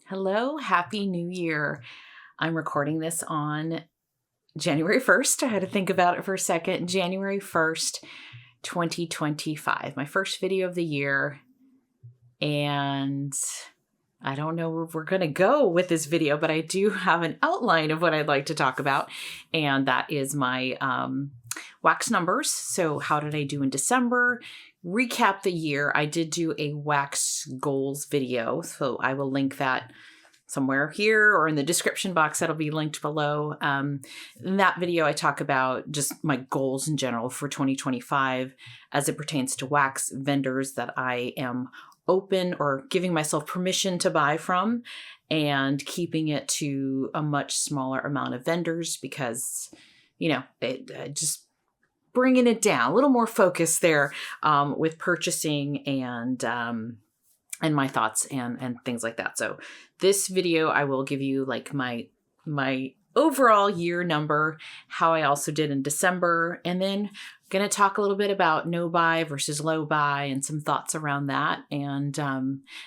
Hello, Happy New Year. I'm recording this on January 1st. I had to think about it for a second. January 1st, 2025. My first video of the year. And I don't know where we're going to go with this video, but I do have an outline of what I'd like to talk about. And that is my wax numbers. So how did I do in December? Recap the year. I did do a wax goals video, so I will link that somewhere here or in the description box. That'll be linked below. In that video, I talk about just my goals in general for 2025 as it pertains to wax vendors that I am open or giving myself permission to buy from, and keeping it to a much smaller amount of vendors because, just bringing it down, a little more focus there with purchasing and my thoughts and things like that. So this video, I will give you like my overall year number, how I also did in December, and then going to talk a little bit about no buy versus low buy and some thoughts around that. And I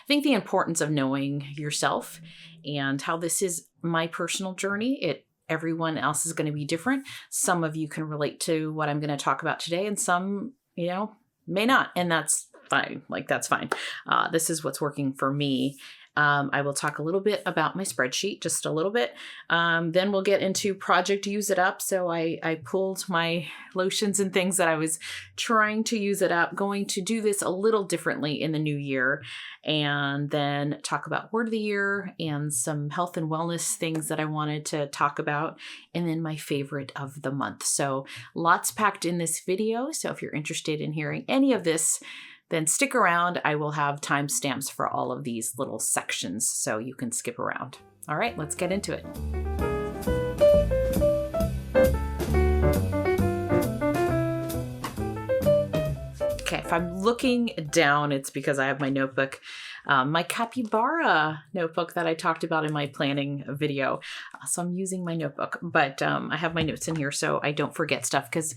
think the importance of knowing yourself and how this is my personal journey. Everyone else is going to be different. Some of you can relate to what I'm going to talk about today, and some, may not. And that's fine. That's fine. This is what's working for me. I will talk a little bit about my spreadsheet, just a little bit. Then we'll get into project use it up. So I pulled my lotions and things that I was trying to use it up, going to do this a little differently in the new year, and then talk about word of the year and some health and wellness things that I wanted to talk about, and then my favorite of the month. So lots packed in this video. So if you're interested in hearing any of this, then stick around. I will have timestamps for all of these little sections so you can skip around. All right, let's get into it. Okay, if I'm looking down, it's because I have my notebook, my capybara notebook that I talked about in my planning video. So I'm using my notebook, but I have my notes in here so I don't forget stuff, because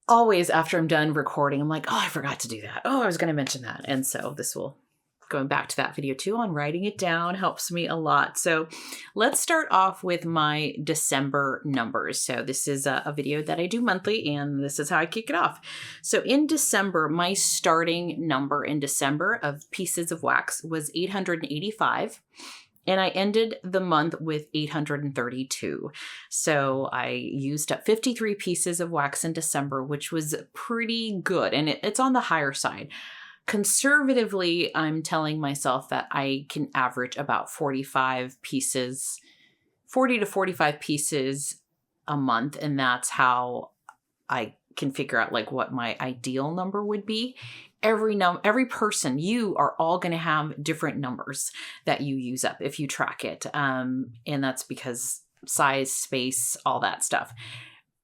always after I'm done recording, I'm like, oh, I forgot to do that. Oh, I was going to mention that. And so this will, going back to that video too, on writing it down helps me a lot. So let's start off with my December numbers. So this is a video that I do monthly, and this is how I kick it off. So in December, my starting number in December of pieces of wax was 885. And I ended the month with 832. So I used up 53 pieces of wax in December, which was pretty good. And it's on the higher side. Conservatively, I'm telling myself that I can average about 40 to 45 pieces a month. And that's how I can figure out what my ideal number would be. Every person, you are all going to have different numbers that you use up if you track it. And that's because size, space, all that stuff.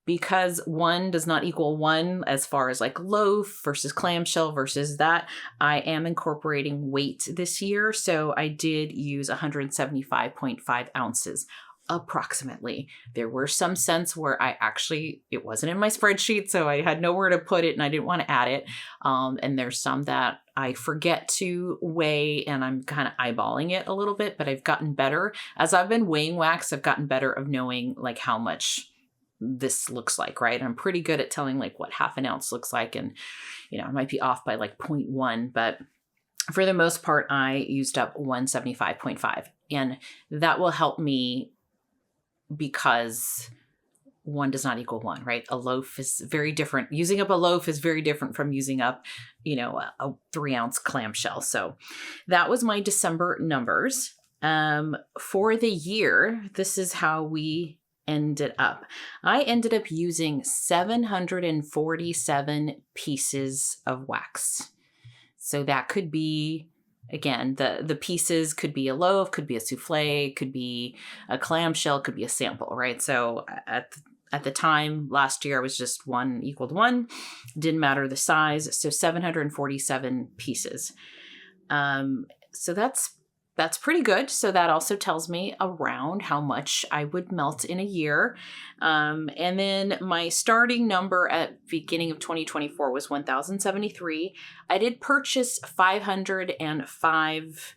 Because one does not equal one as far as loaf versus clamshell versus that, I am incorporating weight this year. So I did use 175.5 ounces. Approximately. There were some scents where it wasn't in my spreadsheet, so I had nowhere to put it and I didn't want to add it. And there's some that I forget to weigh and I'm kind of eyeballing it a little bit, but I've gotten better. As I've been weighing wax, I've gotten better of knowing how much this looks like, right? I'm pretty good at telling what half an ounce looks like. And, I might be off by 0.1, but for the most part, I used up 175.5. And that will help me because one does not equal one, right? A loaf is very different. Using up a loaf is very different from using up, a 3-ounce clamshell. So that was my December numbers. For the year, this is how we ended up. I ended up using 747 pieces of wax. So that could be, again, the pieces could be a loaf, could be a souffle, could be a clamshell, could be a sample, right? So at the time last year, I was just 1 equaled 1. Didn't matter the size. So 747 pieces. So that's pretty good. So that also tells me around how much I would melt in a year. And then my starting number at beginning of 2024 was 1,073. I did purchase 505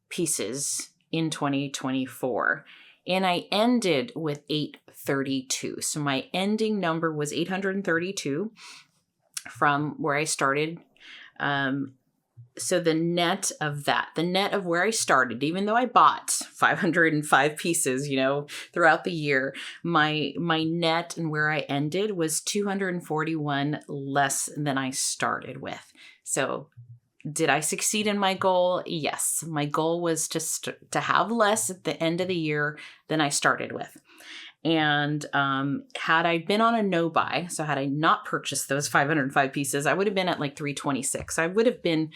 pieces in 2024. And I ended with 832. So my ending number was 832 from where I started. So the net of that, the net of where I started, even though I bought 505 pieces, throughout the year, my net and where I ended was 241 less than I started with. So did I succeed in my goal? Yes. My goal was to have less at the end of the year than I started with. And had I been on a no buy, so had I not purchased those 505 pieces, I would have been at like 326. I would have been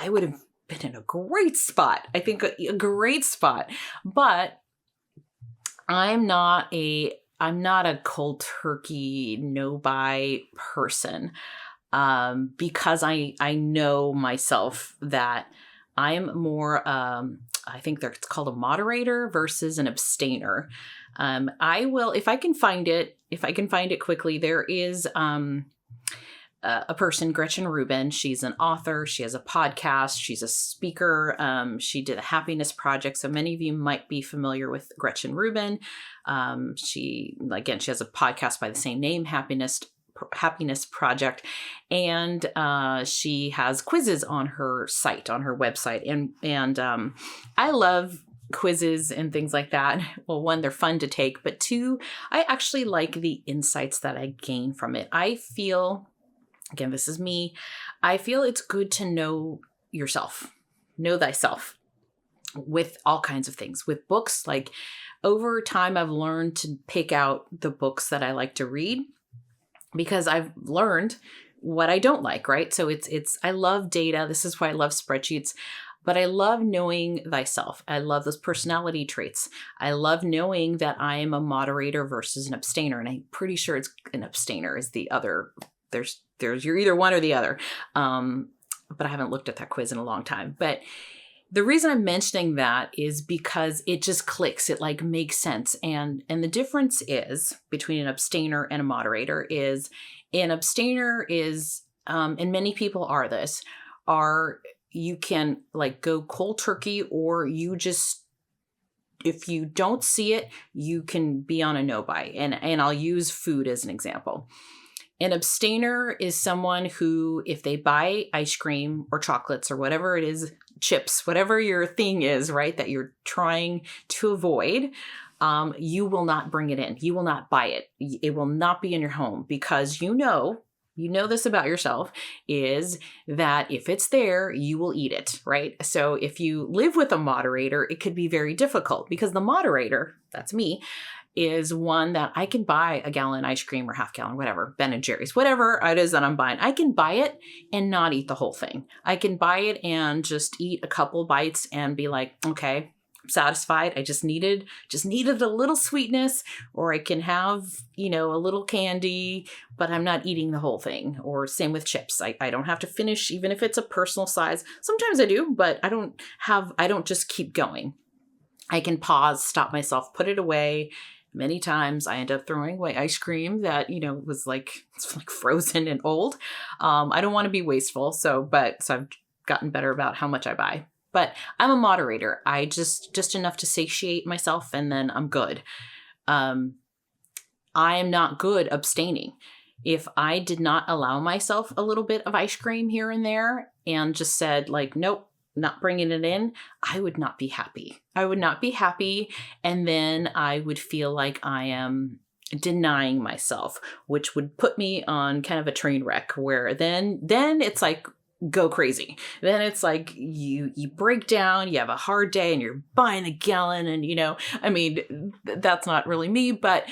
in a great spot. I think a great spot. But I'm not a cold turkey no buy person. Because I know myself that I'm more, I think it's called a moderator versus an abstainer. I will, if I can find it quickly, there is a person, Gretchen Rubin. She's an author. She has a podcast. She's a speaker. She did a happiness project. So many of you might be familiar with Gretchen Rubin. She has a podcast by the same name, Happiness Project, and she has quizzes on her site, on her website, and I love quizzes and things like that. Well, one, they're fun to take, but two, I actually like the insights that I gain from it. I feel, again, this is me, I feel it's good to know yourself, know thyself, with all kinds of things. With books, like over time, I've learned to pick out the books that I like to read, because I've learned what I don't like, right? So I love data. This is why I love spreadsheets, but I love knowing thyself. I love those personality traits. I love knowing that I am a moderator versus an abstainer. And I'm pretty sure it's an abstainer is the other. There's you're either one or the other. But I haven't looked at that quiz in a long time. But the reason I'm mentioning that is because it just clicks. It like makes sense. And the difference is between an abstainer and a moderator is an abstainer is, and many people are this, you can like go cold turkey, or you just, if you don't see it, you can be on a no buy. And I'll use food as an example. An abstainer is someone who, if they buy ice cream or chocolates or whatever it is, chips, whatever your thing is, right, that you're trying to avoid, you will not bring it in. You will not buy it. It will not be in your home, because you know this about yourself, is that if it's there, you will eat it, right? So if you live with a moderator, it could be very difficult, because the moderator, that's me, is one that I can buy a gallon ice cream or half gallon, whatever, Ben & Jerry's, whatever it is that I'm buying. I can buy it and not eat the whole thing. I can buy it and just eat a couple bites and be like, okay, I'm satisfied. I just needed a little sweetness, or I can have, a little candy, but I'm not eating the whole thing. Or same with chips. I don't have to finish, even if it's a personal size. Sometimes I do, but I don't just keep going. I can pause, stop myself, put it away. Many times I end up throwing away ice cream that, was it's like frozen and old. I don't want to be wasteful. So I've gotten better about how much I buy, but I'm a moderator. I just enough to satiate myself, and then I'm good. I am not good abstaining. If I did not allow myself a little bit of ice cream here and there and just said like, nope, not bringing it in, I would not be happy. And then I would feel like I am denying myself, which would put me on kind of a train wreck, where then it's like, go crazy. Then it's like you break down, you have a hard day, and you're buying a gallon, and that's not really me, but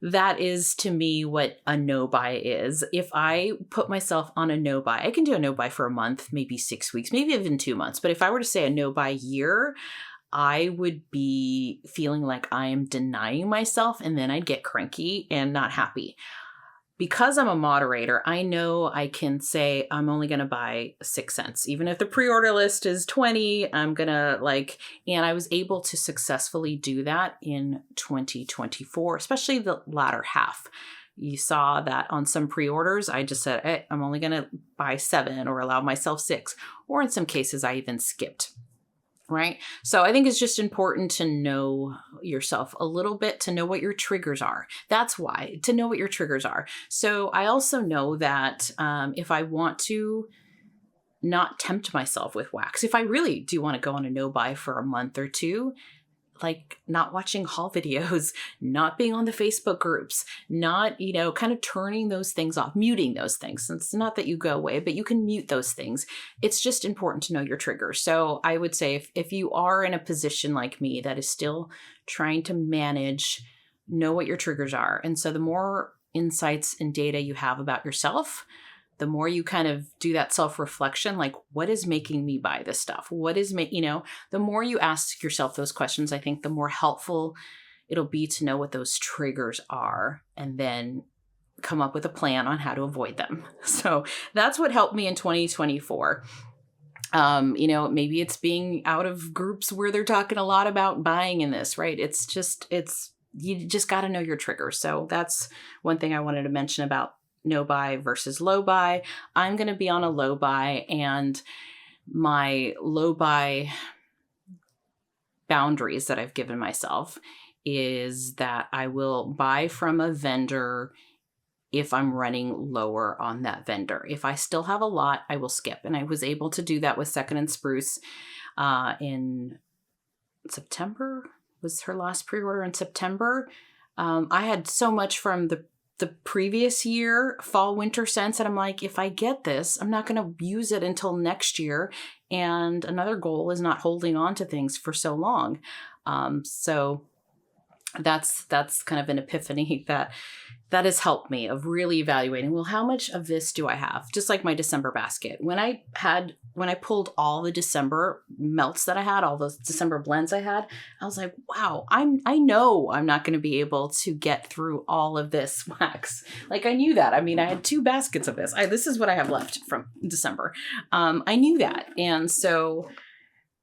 that is to me what a no buy is. If I put myself on a no buy, I can do a no buy for a month, maybe 6 weeks, maybe even 2 months. But if I were to say a no buy year, I would be feeling like I am denying myself, and then I'd get cranky and not happy. Because I'm a moderator, I know I can say I'm only going to buy 6 cents. Even if the pre-order list is 20, I'm going to and I was able to successfully do that in 2024, especially the latter half. You saw that on some pre-orders, I just said, hey, I'm only going to buy 7 or allow myself 6. Or in some cases, I even skipped. right? So I think it's just important to know yourself a little bit, to know what your triggers are. That's why, to know what your triggers are. So I also know that if I want to not tempt myself with wax, if I really do want to go on a no-buy for a month or two, like not watching haul videos, not being on the Facebook groups, not, kind of turning those things off, muting those things. It's not that you go away, but you can mute those things. It's just important to know your triggers. So I would say if you are in a position like me that is still trying to manage, know what your triggers are. And so the more insights and data you have about yourself, the more you kind of do that self-reflection, like what is making me buy this stuff? What is the more you ask yourself those questions, I think the more helpful it'll be to know what those triggers are and then come up with a plan on how to avoid them. So that's what helped me in 2024. Maybe it's being out of groups where they're talking a lot about buying in this, right? You just got to know your triggers. So that's one thing I wanted to mention about no buy versus low buy. I'm going to be on a low buy, and my low buy boundaries that I've given myself is that I will buy from a vendor if I'm running lower on that vendor. If I still have a lot, I will skip. And I was able to do that with Second and Spruce in September. Was her last pre-order in September. I had so much from the previous year, fall, winter scents. And I'm like, if I get this, I'm not going to use it until next year. And another goal is not holding on to things for so long. So that's kind of an epiphany that has helped me of really evaluating, well, how much of this do I have? Just like my December basket. When I pulled all the December melts that I had, all those December blends I had, I was like, wow, I know I'm not going to be able to get through all of this wax. Like I knew that. I mean, I had 2 baskets of this. This is what I have left from December. I knew that. And so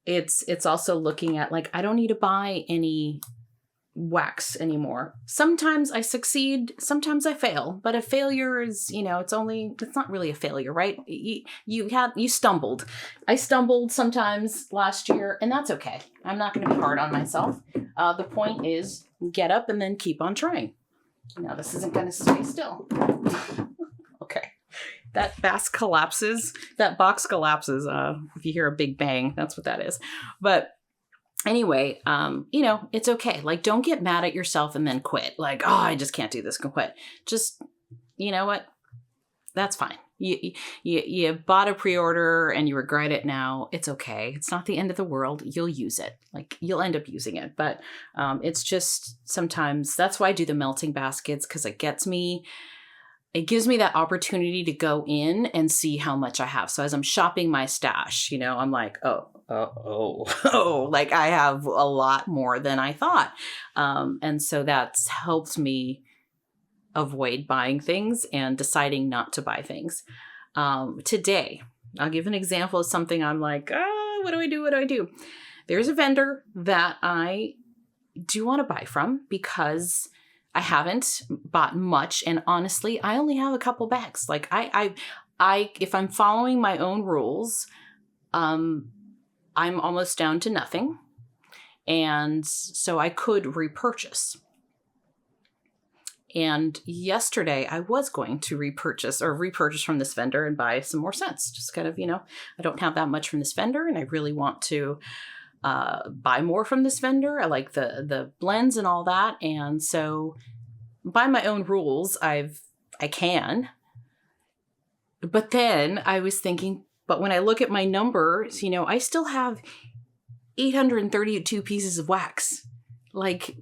it's also looking at like, I don't need to buy any wax anymore. Sometimes I succeed, sometimes I fail, but a failure is, it's not really a failure, right? You stumbled. I stumbled sometimes last year, and that's okay. I'm not going to be hard on myself. The point is get up and then keep on trying. Now this isn't going to stay still. Okay. That box collapses. If you hear a big bang, that's what that is. But anyway, it's okay. Like, don't get mad at yourself and then quit. Like, oh, I just can't do this. Can quit. Just, you know what? That's fine. You bought a pre-order and you regret it now. It's okay. It's not the end of the world. You'll use it. Like, you'll end up using it. But it's just sometimes that's why I do the melting baskets, because it gives me that opportunity to go in and see how much I have. So as I'm shopping my stash, I'm like, oh, like I have a lot more than I thought. And so that's helped me avoid buying things and deciding not to buy things. Today, I'll give an example of something I'm like, what do I do? There's a vendor that I do want to buy from because I haven't bought much. And honestly, I only have a couple bags. Like I if I'm following my own rules, I'm almost down to nothing. And so I could repurchase. And yesterday I was going to repurchase from this vendor and buy some more scents. Just kind of, I don't have that much from this vendor and I really want to buy more from this vendor. I like the blends and all that. And so by my own rules, I can. But then I was thinking, but when I look at my numbers, I still have 832 pieces of wax. Like,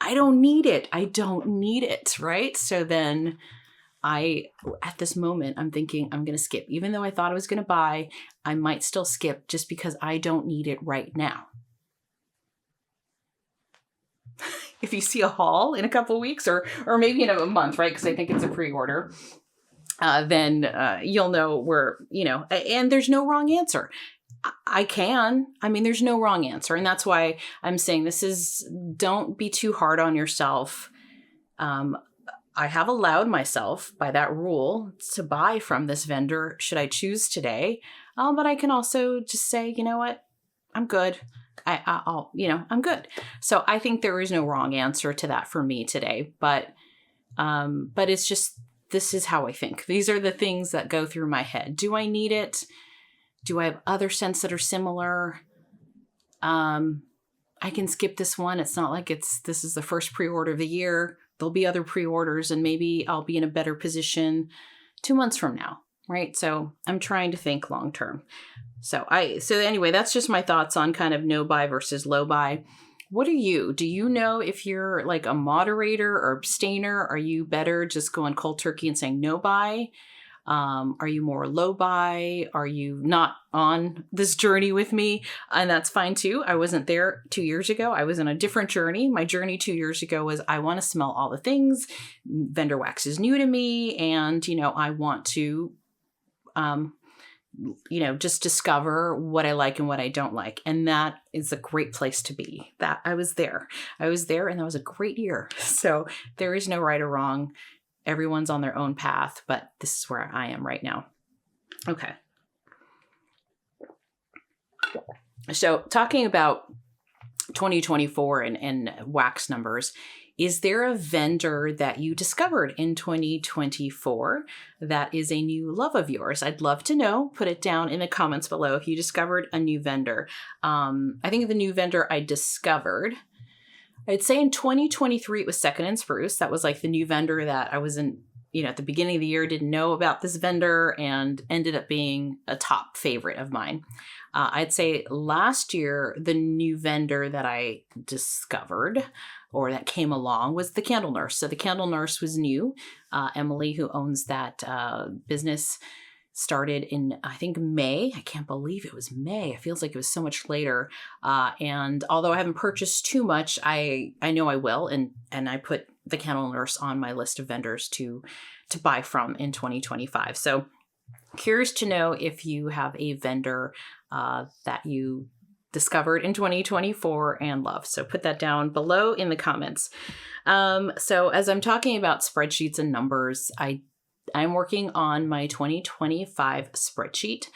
I don't need it, right? So then at this moment, I'm thinking I'm going to skip. Even though I thought I was going to buy, I might still skip just because I don't need it right now. If you see a haul in a couple of weeks or maybe in a month, right? Because I think it's a pre-order, then you'll know where, and there's no wrong answer. There's no wrong answer. And that's why I'm saying don't be too hard on yourself. I have allowed myself by that rule to buy from this vendor should I choose today. But I can also just say, you know what, I'm good. I'm good. So I think there is no wrong answer to that for me today, but it's just, this is how I think. These are the things that go through my head. Do I need it? Do I have other scents that are similar? I can skip this one. It's not like this is the first pre-order of the year. There'll be other pre-orders and maybe I'll be in a better position 2 months from now, right? So I'm trying to think long-term. So anyway, that's just my thoughts on kind of no buy versus low buy. What are you? Do you know if you're like a moderator or abstainer? Are you better just going cold turkey and saying no buy? Are you more low buy? Are you not on this journey with me? And that's fine too. I wasn't there 2 years ago. I was on a different journey. My journey 2 years ago was I want to smell all the things. Vendor wax is new to me. And, I want to, just discover what I like and what I don't like. And that is a great place to be. That I was there and that was a great year. So there is no right or wrong. Everyone's on their own path, but this is where I am right now. Okay. So talking about 2024 and wax numbers, is there a vendor that you discovered in 2024 that is a new love of yours? I'd love to know. Put it down in the comments below if you discovered a new vendor. I think the new vendor I discovered, I'd say in 2023, it was Second & Spruce. That was like the new vendor that I wasn't, at the beginning of the year, didn't know about this vendor and ended up being a top favorite of mine. I'd say last year, the new vendor that I discovered or that came along was the Candle Nurse. So the Candle Nurse was new. Emily, who owns that business, started in, I think, May. I can't believe it was May. It feels like it was so much later. And although I haven't purchased too much, I know I will. And I put the Candle Nurse on my list of vendors to buy from in 2025. So curious to know if you have a vendor that you discovered in 2024 and love. So put that down below in the comments. So as I'm talking about spreadsheets and numbers, I'm working on my 2025 spreadsheet.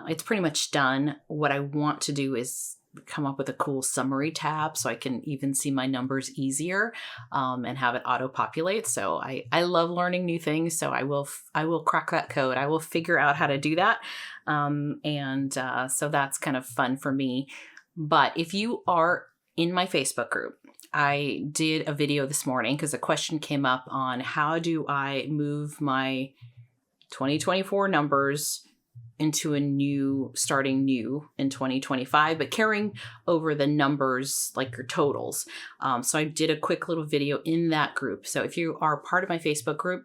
It's pretty much done. What I want to do is come up with a cool summary tab so I can even see my numbers easier and have it auto-populate. So I love learning new things. So I will crack that code. I will figure out how to do that. So that's kind of fun for me. But if you are in my Facebook group, I did a video this morning because a question came up on how do I move my 2024 numbers into starting new in 2025, but carrying over the numbers like your totals. So I did a quick little video in that group. So if you are part of my Facebook group,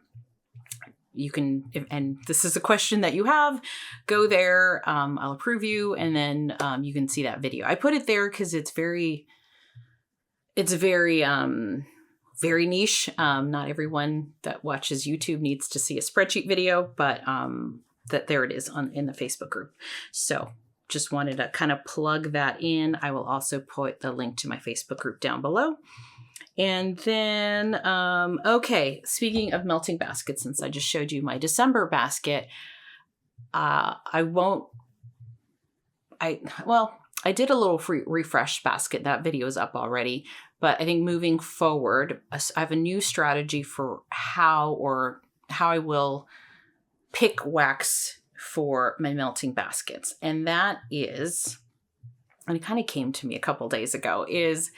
you can, and this is a question that you have, go there. I'll approve you. And then you can see that video. I put it there because it's very niche. Not everyone that watches YouTube needs to see a spreadsheet video, but that there it is in the Facebook group. So just wanted to kind of plug that in. I will also put the link to my Facebook group down below. And then, okay, speaking of melting baskets, since I just showed you my December basket, I did a little free refresh basket. That video is up already. But I think moving forward, I have a new strategy for how I will pick wax for my melting baskets. And that is, and it kind of came to me a couple days ago, is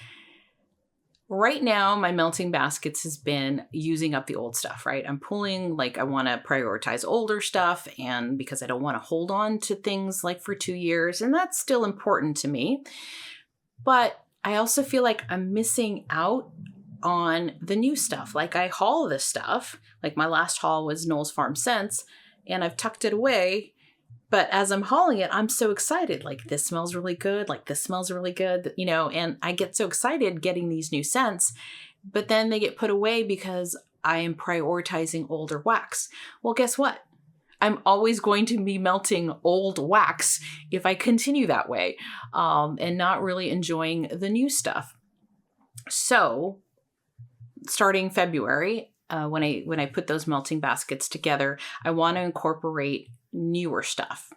right now my melting baskets has been using up the old stuff, right? I'm pulling, like, I want to prioritize older stuff, and because I don't want to hold on to things like for 2 years, and that's still important to me. But I also feel like I'm missing out on the new stuff. Like, I haul this stuff, like my last haul was Knowles Farm Scents, and I've tucked it away. But as I'm hauling it, I'm so excited. Like, this smells really good. Like, this smells really good, and I get so excited getting these new scents, but then they get put away because I am prioritizing older wax. Well, guess what? I'm always going to be melting old wax if I continue that way, and not really enjoying the new stuff. So starting February, when I put those melting baskets together, I want to incorporate newer stuff.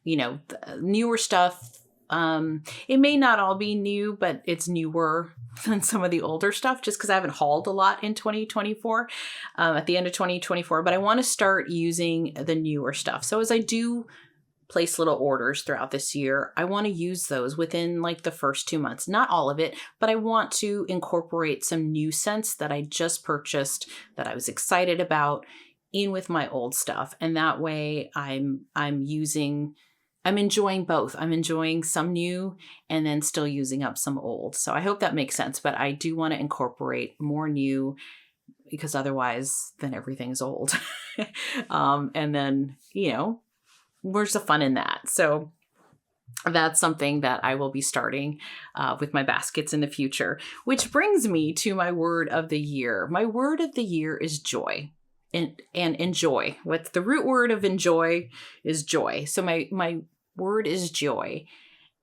newer stuff. It may not all be new, but it's newer than some of the older stuff just because I haven't hauled a lot in 2024, at the end of 2024, but I want to start using the newer stuff. So as I do place little orders throughout this year, I want to use those within like the first 2 months, not all of it, but I want to incorporate some new scents that I just purchased that I was excited about in with my old stuff. And that way I'm enjoying both. I'm enjoying some new and then still using up some old. So I hope that makes sense, but I do want to incorporate more new because otherwise then everything's old. And then, where's the fun in that? So that's something that I will be starting with my baskets in the future, which brings me to my word of the year. My word of the year is joy. And enjoy. What's the root word of enjoy is joy. So my word is joy.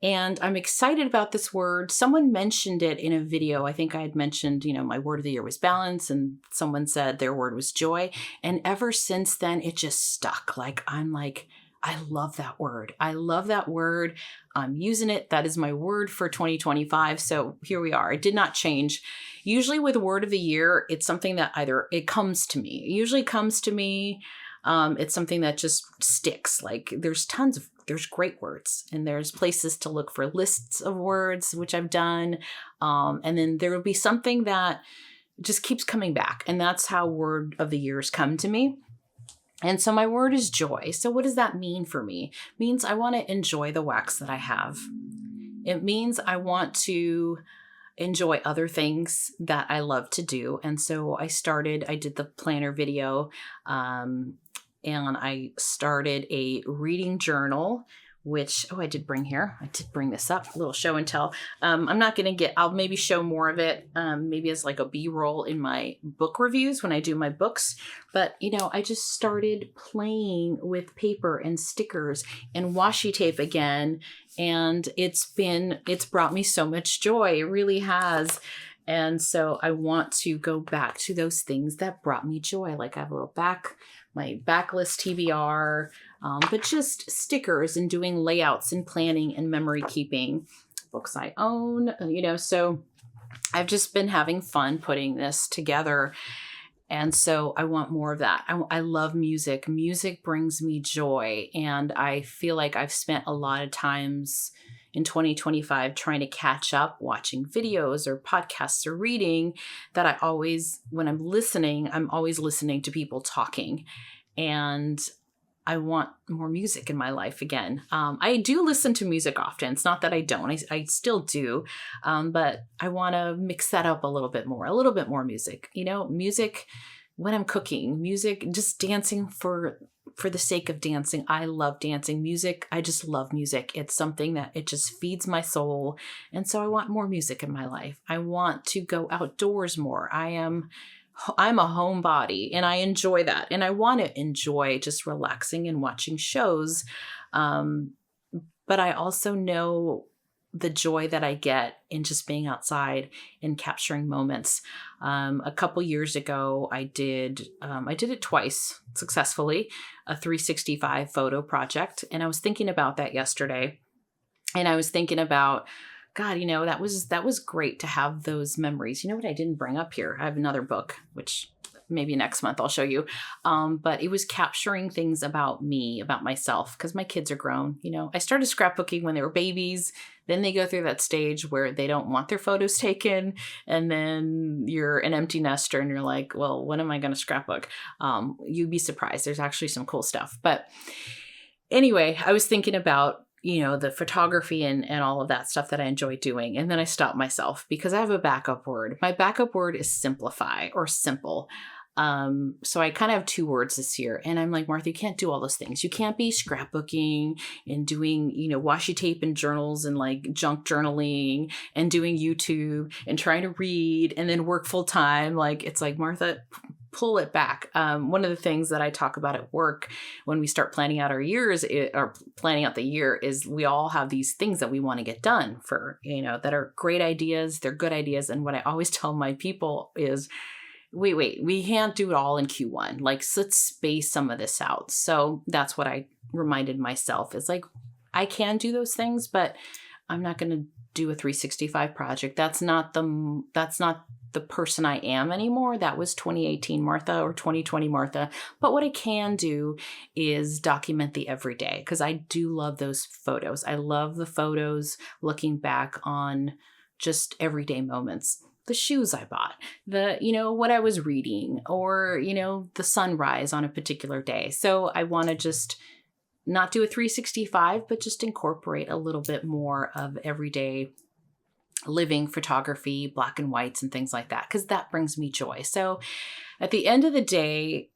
And I'm excited about this word. Someone mentioned it in a video. I think I had mentioned, my word of the year was balance, and someone said their word was joy. And ever since then, it just stuck. I love that word. I love that word. I'm using it. That is my word for 2025. So here we are. It did not change. Usually with word of the year, it's something that it comes to me. It usually comes to me. It's something that just sticks. Like there's great words, and there's places to look for lists of words, which I've done. And then there will be something that just keeps coming back. And that's how word of the years come to me. And so my word is joy. So what does that mean for me? It means I want to enjoy the wax that I have. It means I want to enjoy other things that I love to do. And so I did the planner video, and I started a reading journal, which, I did bring this up, a little show and tell. I'm not going to I'll maybe show more of it, maybe as like a B-roll in my book reviews when I do my books. But, I just started playing with paper and stickers and washi tape again. And it's brought me so much joy. It really has. And so I want to go back to those things that brought me joy. Like I have a little my backlist TBR, but just stickers and doing layouts and planning and memory keeping, books I own, so I've just been having fun putting this together. And so I want more of that. I love music. Music brings me joy. And I feel like I've spent a lot of times in 2025 trying to catch up, watching videos or podcasts or reading that when I'm listening, I'm always listening to people talking. And I want more music in my life again. I do listen to music often. It's not that I don't. I still do. But I want to mix that up a little bit more music. Music when I'm cooking, music, just dancing for the sake of dancing. I love dancing. Music, I just love music. It's something that it just feeds my soul. And so I want more music in my life. I want to go outdoors more. I'm a homebody and I enjoy that. And I want to enjoy just relaxing and watching shows. But I also know the joy that I get in just being outside and capturing moments. A couple years ago, I did it twice successfully, a 365 photo project. And I was thinking about that yesterday. And I was thinking about, God, that was great to have those memories. You know what I didn't bring up here? I have another book, which maybe next month I'll show you. But it was capturing things about me, about myself, because my kids are grown. I started scrapbooking when they were babies. Then they go through that stage where they don't want their photos taken. And then you're an empty nester and you're like, well, when am I going to scrapbook? You'd be surprised. There's actually some cool stuff. But anyway, I was thinking about the photography and all of that stuff that I enjoy doing. And then I stopped myself because I have a backup word. My backup word is simplify or simple. So I kind of have two words this year. And I'm like, Martha, you can't do all those things. You can't be scrapbooking and doing, washi tape and journals and like junk journaling and doing YouTube and trying to read and then work full time. Like, it's like, Martha, pull it back. One of the things that I talk about at work when we start planning out our years or planning out the year is we all have these things that we want to get done for, that are great ideas. They're good ideas. And what I always tell my people is, wait, we can't do it all in Q1. Like, let's space some of this out. So that's what I reminded myself is like, I can do those things, but I'm not going to do a 365 project. That's not the person I am anymore. That was 2018 Martha or 2020 Martha. But what I can do is document the everyday, because I do love those photos. I love the photos looking back on just everyday moments. The shoes I bought, what I was reading, or, the sunrise on a particular day. So I want to just not do a 365, but just incorporate a little bit more of everyday living photography, black and whites and things like that, because that brings me joy. So at the end of the day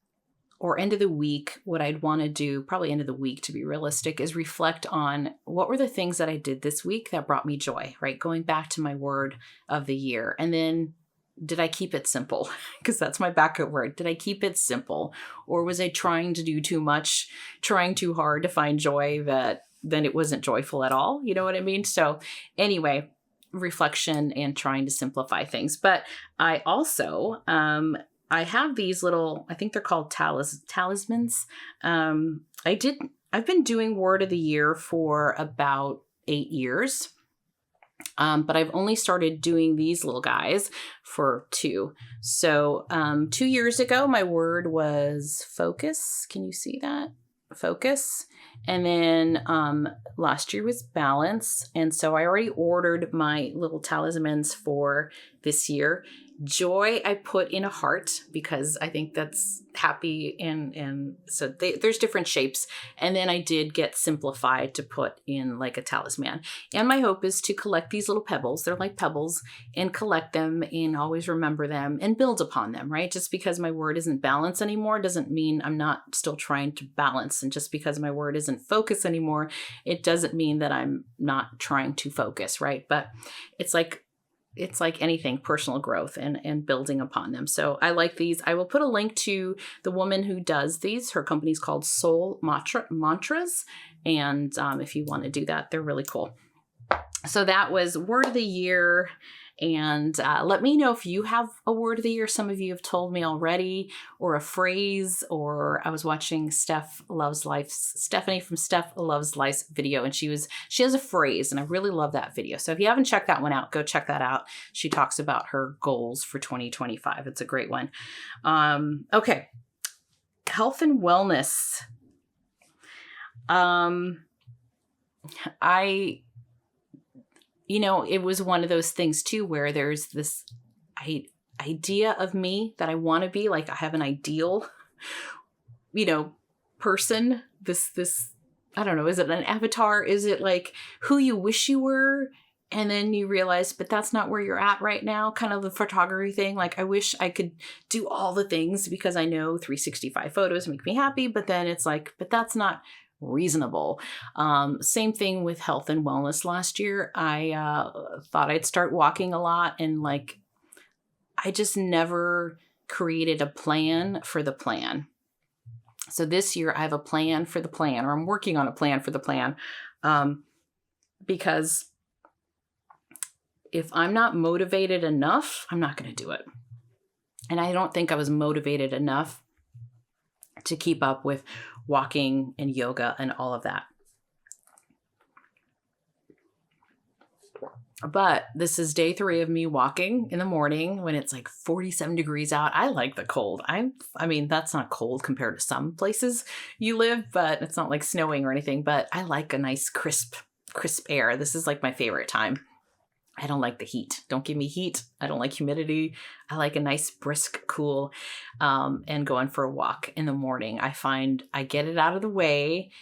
or end of the week, what I'd want to do, probably end of the week to be realistic, is reflect on what were the things that I did this week that brought me joy, right? Going back to my word of the year. And then did I keep it simple? Because that's my backup word. Did I keep it simple? Or was I trying to do too much, trying too hard to find joy that then it wasn't joyful at all? You know what I mean? So anyway, reflection and trying to simplify things. But I also, I have these little, I think they're called talismans. I've been doing word of the year for about 8 years. But I've only started doing these little guys for 2. So 2 years ago, my word was focus. Can you see that? Focus. And then last year was balance. And so I already ordered my little talismans for this year. Joy I put in a heart, because I think that's happy, and so there's different shapes. And then I did get simplified to put in like a talisman. And my hope is to collect these little pebbles. They're like pebbles, and collect them and always remember them and build upon them, right? Just because my word isn't balance anymore doesn't mean I'm not still trying to balance. And just because my word isn't focus anymore, it doesn't mean that I'm not trying to focus, right? But it's like anything, personal growth and building upon them. So I like these. I will put a link to the woman who does these. Her company's called Soul Mantras. And if you want to do that, they're really cool. So that was word of the year. And let me know if you have a word of the year. Some of you have told me already, or a phrase, or I was watching Stephanie from Steph Loves Life's video, and she has a phrase, and I really love that video. So if you haven't checked that one out, go check that out. She talks about her goals for 2025. It's a great one. Okay. Health and wellness. It was one of those things too, where there's this idea of me that I want to be. Like I have an ideal, person, this, I don't know, is it an avatar? Is it like who you wish you were? And then you realize, but that's not where you're at right now. Kind of the photography thing. Like I wish I could do all the things because I know 365 photos make me happy, but then it's like, but that's not reasonable. Same thing with health and wellness. Last year, I thought I'd start walking a lot, and I just never created a plan for the plan. So this year I have a plan for the plan, or I'm working on a plan for the plan, because if I'm not motivated enough, I'm not going to do it. And I don't think I was motivated enough to keep up with walking and yoga and all of that. But this is day 3 of me walking in the morning when it's like 47 degrees out. I like the cold. I mean, that's not cold compared to some places you live, but it's not like snowing or anything, but I like a nice crisp air. This is like my favorite time. I don't like the heat. Don't give me heat. I don't like humidity. I like a nice brisk cool, and going for a walk in the morning. I find I get it out of the way.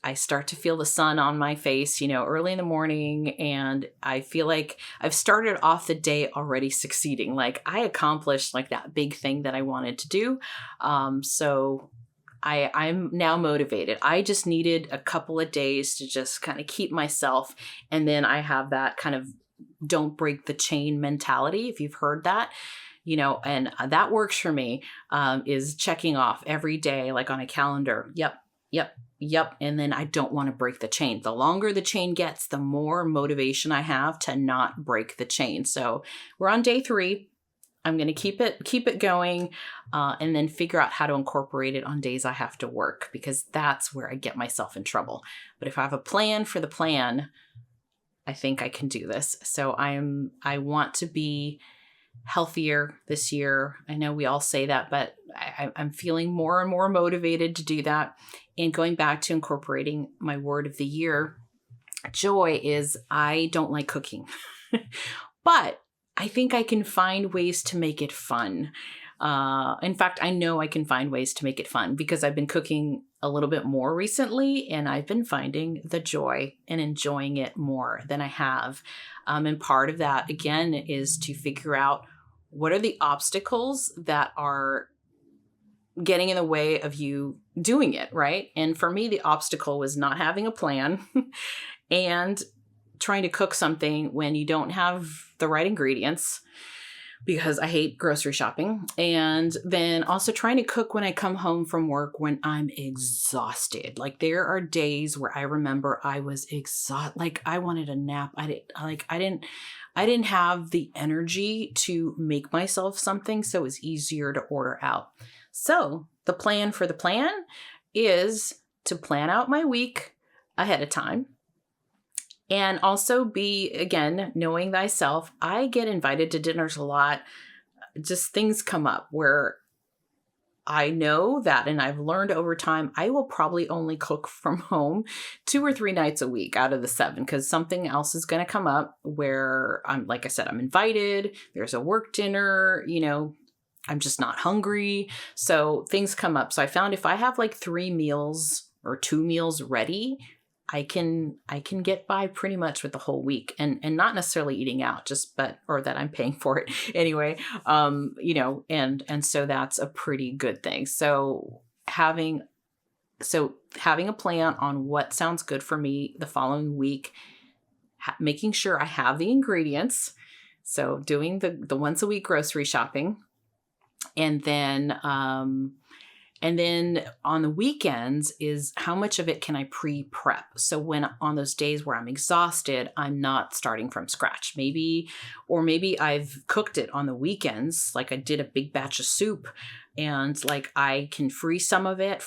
I start to feel the sun on my face, early in the morning, and I feel like I've started off the day already succeeding. Like I accomplished like that big thing that I wanted to do. So I'm now motivated. I just needed a couple of days to just kind of keep myself. And then I have that kind of don't break the chain mentality, if you've heard that, and that works for me, is checking off every day, like on a calendar. Yep. And then I don't want to break the chain. The longer the chain gets, the more motivation I have to not break the chain. So we're on day 3. I'm going to keep it going, and then figure out how to incorporate it on days I have to work, because that's where I get myself in trouble. But if I have a plan for the plan, I think I can do this. So I want to be healthier this year. I know we all say that, but I'm feeling more and more motivated to do that. And going back to incorporating my word of the year, joy, is I don't like cooking, but I think I can find ways to make it fun. In fact, I know I can find ways to make it fun because I've been cooking a little bit more recently, and I've been finding the joy and enjoying it more than I have. And part of that, again, is to figure out what are the obstacles that are getting in the way of you doing it, right? And for me, the obstacle was not having a plan and trying to cook something when you don't have the right ingredients, because I hate grocery shopping. And then also trying to cook when I come home from work when I'm exhausted. Like, there are days where I remember I was exhausted. Like, I wanted a nap. I didn't have the energy to make myself something, so it was easier to order out. So the plan for the plan is to plan out my week ahead of time. And also be, again, knowing thyself. I get invited to dinners a lot. Just things come up where I know that, and I've learned over time, I will probably only cook from home 2 or 3 nights a week out of the 7, because something else is going to come up where like I said, I'm invited. There's a work dinner, I'm just not hungry. So things come up. So I found if I have like 3 meals or 2 meals ready, I can get by pretty much with the whole week, and not necessarily eating out, or that I'm paying for it anyway. And so that's a pretty good thing. So having a plan on what sounds good for me the following week, making sure I have the ingredients. So doing the once a week grocery shopping, and then on the weekends is how much of it can I pre-prep? So when on those days where I'm exhausted, I'm not starting from scratch. Maybe I've cooked it on the weekends. Like I did a big batch of soup, and like I can freeze some of it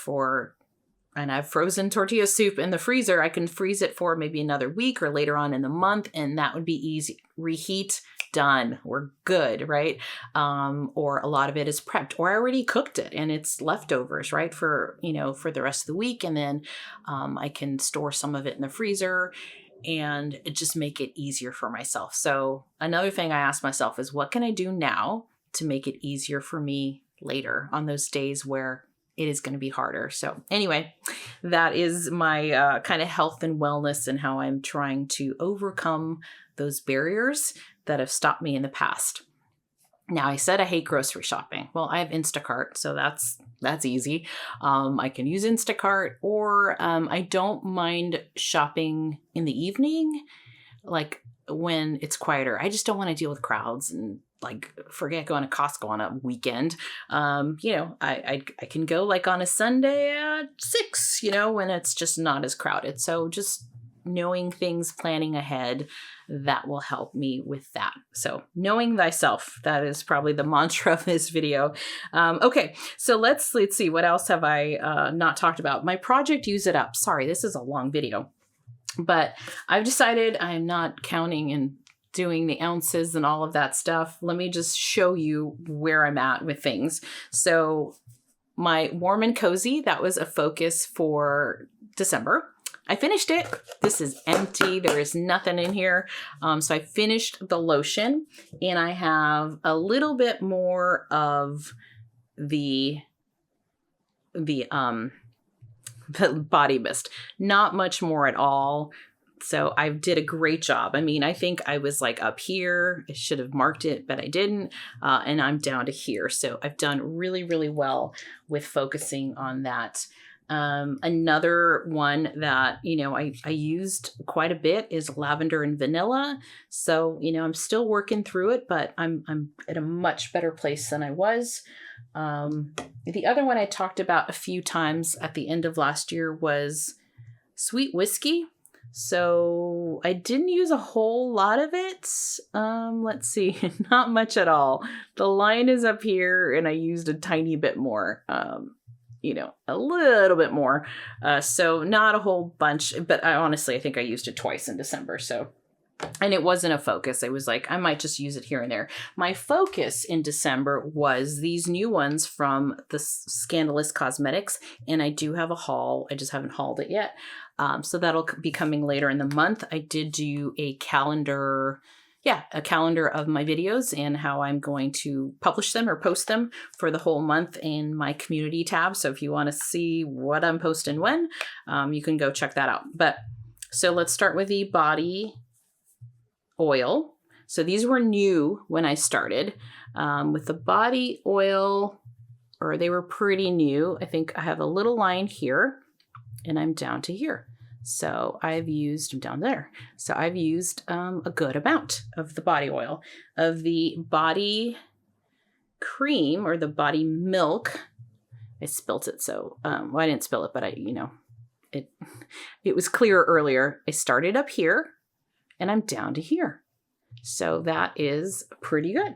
and I've frozen tortilla soup in the freezer. I can freeze it for maybe another week or later on in the month, and that would be easy. Reheat, done. We're good, right? Or a lot of it is prepped, or I already cooked it and it's leftovers, right? For the rest of the week. And then I can store some of it in the freezer and just make it easier for myself. So another thing I ask myself is, what can I do now to make it easier for me later on those days where it is going to be harder? So anyway, that is my kind of health and wellness, and how I'm trying to overcome those barriers that have stopped me in the past. Now, I said I hate grocery shopping. Well, I have Instacart, so that's easy. I can use Instacart, or I don't mind shopping in the evening, like when it's quieter. I just don't want to deal with crowds and like forget going to Costco on a weekend. I can go like on a Sunday at 6, when it's just not as crowded. So just knowing things, planning ahead, that will help me with that. So knowing thyself, that is probably the mantra of this video. Okay, so let's see, what else have I not talked about? My project Use It Up. Sorry, this is a long video, but I've decided I'm not counting and doing the ounces and all of that stuff. Let me just show you where I'm at with things. So my warm and cozy, that was a focus for December. I finished it. This is empty. There is nothing in here. So I finished the lotion, and I have a little bit more of the body mist. Not much more at all. So I did a great job. I mean, I think I was like up here. I should have marked it, but I didn't. And I'm down to here. So I've done really, really well with focusing on that. Another one that, I used quite a bit is lavender and vanilla. So, I'm still working through it, but I'm at a much better place than I was. The other one I talked about a few times at the end of last year was sweet whiskey. So I didn't use a whole lot of it. Let's see, not much at all. The line is up here and I used a tiny bit more, a little bit more. So not a whole bunch, but I think I used it twice in December. And it wasn't a focus. It was like, I might just use it here and there. My focus in December was these new ones from the Scandalous Cosmetics. And I do have a haul. I just haven't hauled it yet. So that'll be coming later in the month. I did do a calendar of my videos and how I'm going to publish them or post them for the whole month in my community tab. So if you want to see what I'm posting when, you can go check that out. But so let's start with the body oil. So these were new when I started with the body oil, or they were pretty new. I think I have a little line here and I'm down to here. So I'm down there. So I've used a good amount of the body oil. Of the body cream or the body milk, I spilt it. So, I didn't spill it, but it was clear earlier. I started up here and I'm down to here. So that is pretty good.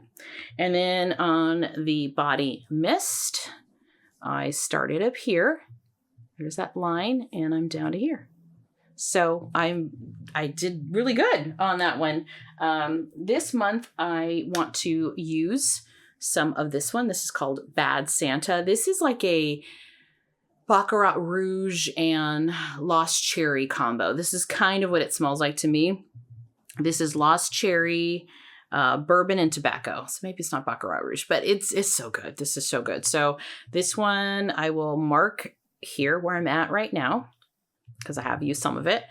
And then on the body mist, I started up here. There's that line and I'm down to here. So I did really good on that one. This month I want to use some of this one. This is called Bad Santa. This is like a Baccarat Rouge and Lost Cherry combo. This is kind of what it smells like to me. This is Lost Cherry, bourbon and tobacco. So maybe it's not Baccarat Rouge, but it's so good. This is so good. So this one I will mark here where I'm at right now, because I have used some of it.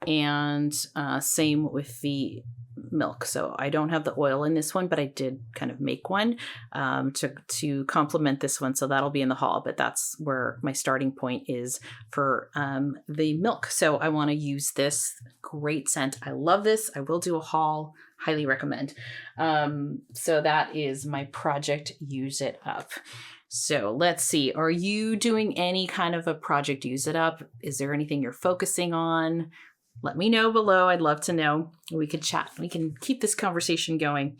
And same with the milk. So I don't have the oil in this one, but I did kind of make one to complement this one. So that'll be in the haul, but that's where my starting point is for the milk. So I want to use this great scent. I love this. I will do a haul. Highly recommend. So that is my project. Use it up. So let's see. Are you doing any kind of a project? Use it up. Is there anything you're focusing on? Let me know below. I'd love to know. We could chat. We can keep this conversation going.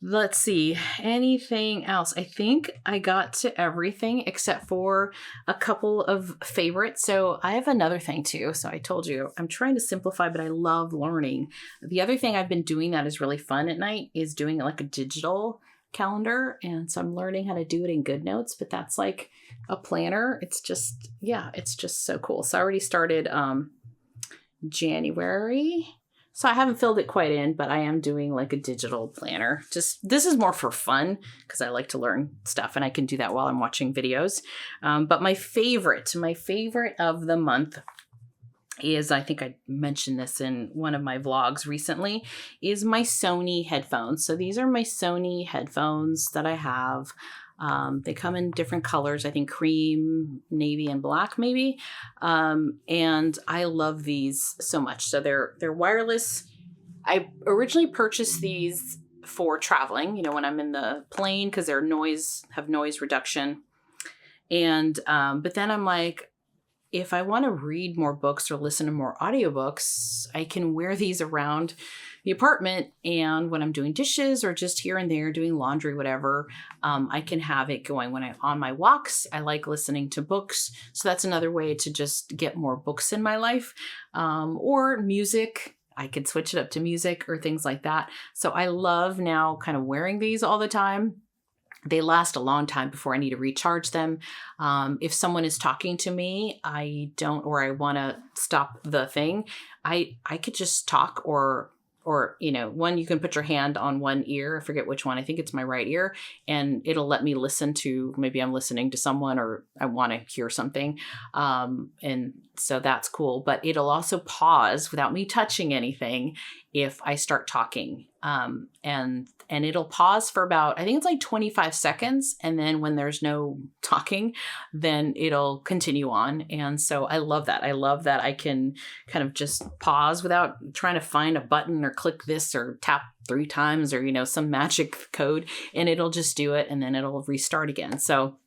Let's see. Anything else? I think I got to everything except for a couple of favorites. So I have another thing too. So I told you I'm trying to simplify, but I love learning. The other thing I've been doing that is really fun at night is doing like a digital calendar. And so I'm learning how to do it in GoodNotes, but that's like a planner. It's just so cool. So I already started January. So I haven't filled it quite in, but I am doing like a digital planner. This is more for fun because I like to learn stuff and I can do that while I'm watching videos. But my favorite of the month is, I think I mentioned this in one of my vlogs recently, is my Sony headphones. So these are my Sony headphones that I have. They come in different colors, I think cream, navy, and black maybe. And I love these so much. So they're wireless. I originally purchased these for traveling, when I'm in the plane, because they're have noise reduction. And but then I'm like, if I want to read more books or listen to more audiobooks, I can wear these around the apartment. And when I'm doing dishes or just here and there doing laundry, whatever, I can have it going. When I'm on my walks, I like listening to books. So that's another way to just get more books in my life, or music. I could switch it up to music or things like that. So I love now kind of wearing these all the time. They last a long time before I need to recharge them. If someone is talking to me, I want to stop the thing, I could just talk or one, you can put your hand on one ear. I forget which one. I think it's my right ear. And it'll let me listen to, maybe I'm listening to someone or I want to hear something. And so that's cool. But it'll also pause without me touching anything if I start talking. And it'll pause for about, I think it's like 25 seconds. And then when there's no talking, then it'll continue on. And so I love that. I love that I can kind of just pause without trying to find a button or click this or tap 3 times or, some magic code, and it'll just do it. And then it'll restart again. So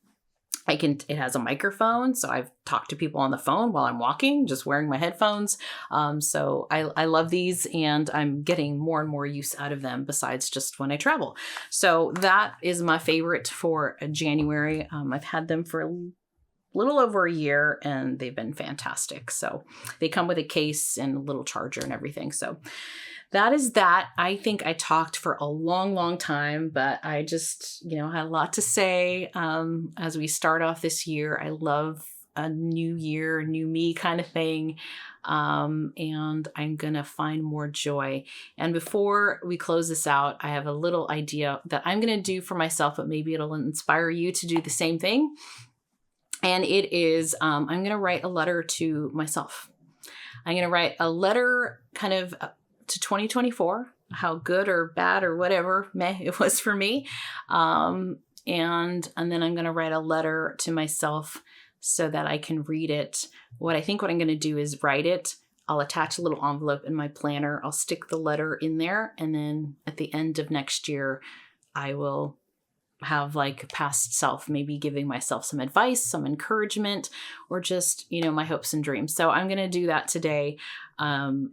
It has a microphone, so I've talked to people on the phone while I'm walking, just wearing my headphones. So I love these, and I'm getting more and more use out of them besides just when I travel. So that is my favorite for January. I've had them for a little over a year, and they've been fantastic. So they come with a case and a little charger and everything. So that is that. I think I talked for a long time, but I just, had a lot to say as we start off this year. I love a new year, new me kind of thing. And I'm going to find more joy. And before we close this out, I have a little idea that I'm going to do for myself, but maybe it'll inspire you to do the same thing. And it is, I'm going to write a letter to myself. I'm going to write a letter kind of to 2024, how good or bad or whatever it was for me. And then I'm going to write a letter to myself so that I can read it. What I'm going to do is write it. I'll attach a little envelope in my planner. I'll stick the letter in there. And then at the end of next year, I will have like past self, maybe giving myself some advice, some encouragement, or just, my hopes and dreams. So I'm going to do that today. And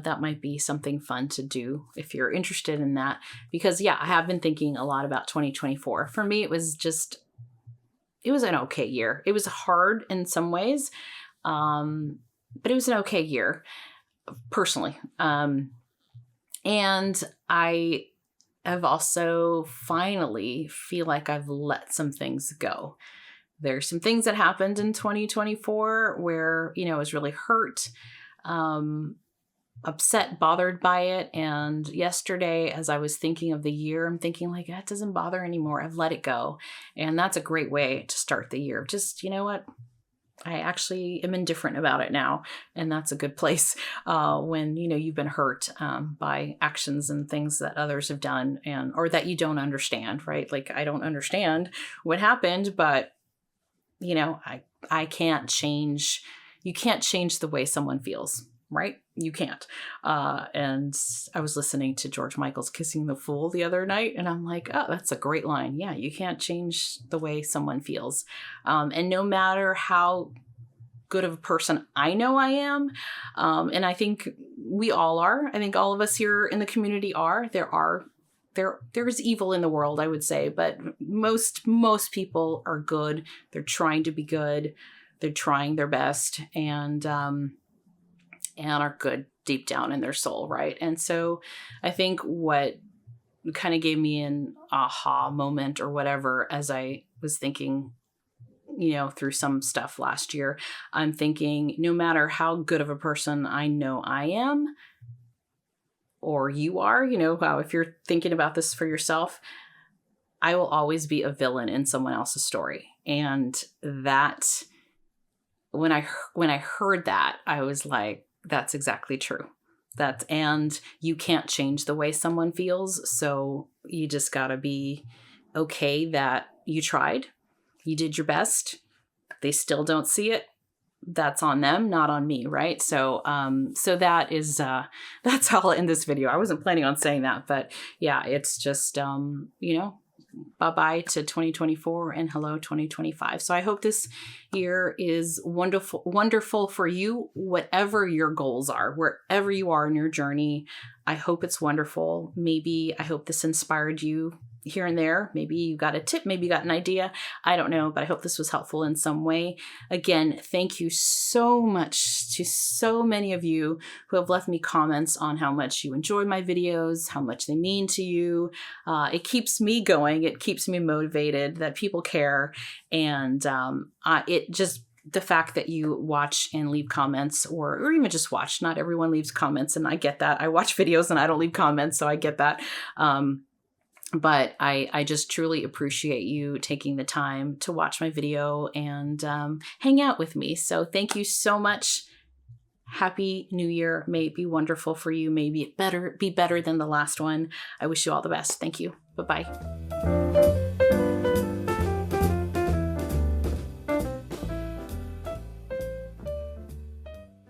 that might be something fun to do if you're interested in that, because I have been thinking a lot about 2024. For me, it was an okay year. It was hard in some ways. But it was an okay year personally. And I've also finally feel like I've let some things go. There's some things that happened in 2024 where, I was really hurt, upset, bothered by it. And yesterday, as I was thinking of the year, I'm thinking like, that doesn't bother anymore. I've let it go. And that's a great way to start the year. Just, you know what? I actually am indifferent about it now. And that's a good place when, you've been hurt by actions and things that others have done or that you don't understand, right? Like, I don't understand what happened, but, I can't change. You can't change the way someone feels, right? You can't. And I was listening to George Michael's Kissing the Fool the other night, and I'm like, oh, that's a great line. Yeah, you can't change the way someone feels. And no matter how good of a person I know I am, and I think we all are, I think all of us here in the community are, there's evil in the world, I would say, but most people are good. They're trying to be good. They're trying their best, and are good deep down in their soul, right? And so I think what kind of gave me an aha moment or whatever as I was thinking, through some stuff last year, I'm thinking no matter how good of a person I know I am, or you are, if you're thinking about this for yourself, I will always be a villain in someone else's story. And that, when I heard that, I was like, that's exactly true. And you can't change the way someone feels. So you just gotta be okay that you tried, you did your best. They still don't see it. That's on them, not on me, right? So that is, that's all in this video. I wasn't planning on saying that, but yeah, it's just, bye-bye to 2024 and hello 2025. So I hope this year is wonderful for you, whatever your goals are, wherever you are in your journey. I hope it's wonderful. Maybe I hope this inspired you here and there. Maybe you got a tip, maybe you got an idea. I don't know, but I hope this was helpful in some way. Again, thank you so much to so many of you who have left me comments on how much you enjoy my videos, how much they mean to you. It keeps me going. It keeps me motivated that people care. And the fact that you watch and leave comments or even just watch, not everyone leaves comments, and I get that. I watch videos and I don't leave comments, so I get that. But I just truly appreciate you taking the time to watch my video and hang out with me. So thank you so much. Happy New Year. May it be wonderful for you. Maybe it be better than the last one. I wish you all the best. Thank you. Bye-bye.